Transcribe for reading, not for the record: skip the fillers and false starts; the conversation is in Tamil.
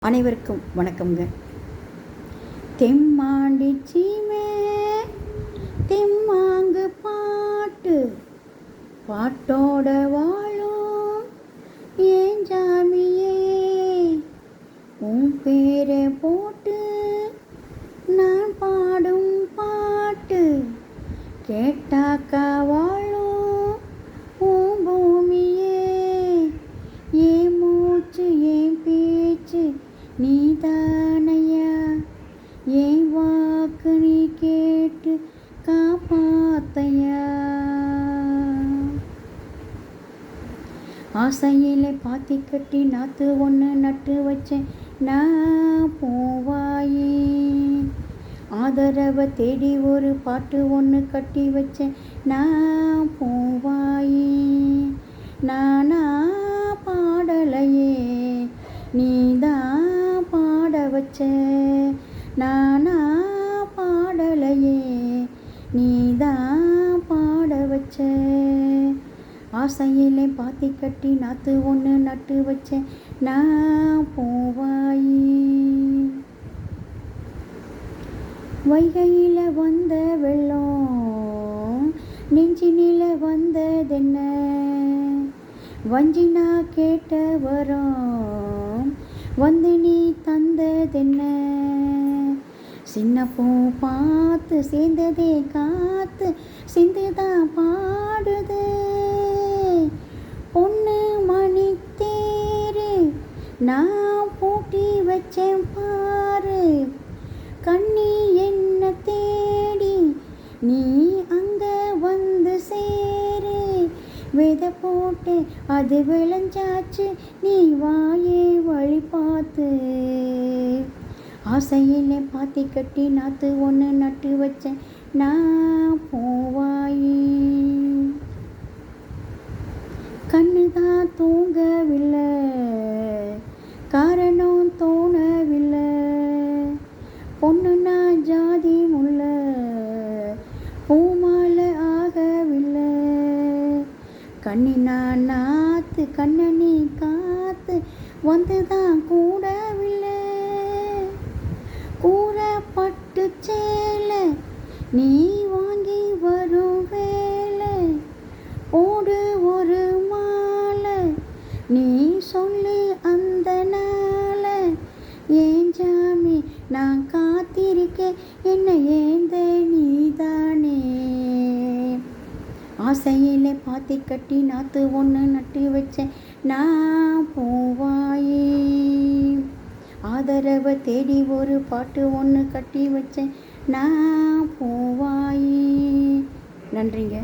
அனைவருக்கும் வணக்கம்ங்க. தெம்மாண்டி சீமே தெம்மாங்கு பாட்டு பாட்டோட வாழும் ஏன் ஜாமியே, உன் பேரை போட்டு நான் பாடும் பாட்டு கேட்டாக்கா வாழும் உன் பூமியே. ஏன் மூச்சு ஏன் பேச்சு நீதானையா, ஏன் வாக்கு நீ கேட்டு காப்பாத்தையா. ஆசையில பாத்தி கட்டி நாத்து ஒன்று நட்டு வச்சேன் நான் போவாயே. ஆதரவை தேடி ஒரு பாட்டு ஒன்று கட்டி வச்சேன் நான் போவாயே. நானா பாடலையே நீதான் பாட வச்ச, நானா பாடலையே நீதான் பாட வச்ச. ஆசையிலே பாத்தி கட்டி நாத்து ஒன்று நட்டு வச்சேன் நான் போவாயே. வைகையில் வந்த வெள்ளம் நெஞ்சினில வந்ததென்ன, வஞ்சினா கேட்ட வரோம் வந்து நீ தந்ததென்ன. சின்ன பூ பார்த்து சேர்ந்ததே காத்து சிந்துதான் பாடுது. பொண்ணு மணி தேரு நான் பூட்டி வச்சேன் பாரு. கண்ணி என்ன தேடி நீ அங்க வந்து சேரு. விதை போட்டு அது விளைஞ்சாச்சு நீ வாயே வழி பார்த்து. ஆசையிலே பாத்தி கட்டி நாத்து ஒன்று நட்டு வச்சேன் நான் போவாயே. கண்ணுதான் தூங்கவில்லை காரணம் தோணவில்லை. பொண்ணுனா ஜாதி முல்ல பூமாலை ஆகவில்லை. கண்ணினா நாத்து கண்ணனி காத்து வந்துதான் கூடவில்லை. கூறப்பட்டு சேலை நீ வாங்கி வரும் வேலை. ஓடு ஒரு மாலை நீ சொல்லு அந்த நாளை. ஏன் ஜாமி நான் காத்திருக்கேன் என்ன ஏந்த நீதானே. ஆசையிலே பாத்தி கட்டி நாத்து ஒன்று நட்டு வச்சேன் நான் போவாயே. ஆதரவை தேடி ஒரு பாட்டு ஒன்று கட்டி வச்சேன் நான் போவாயே. நன்றிங்க.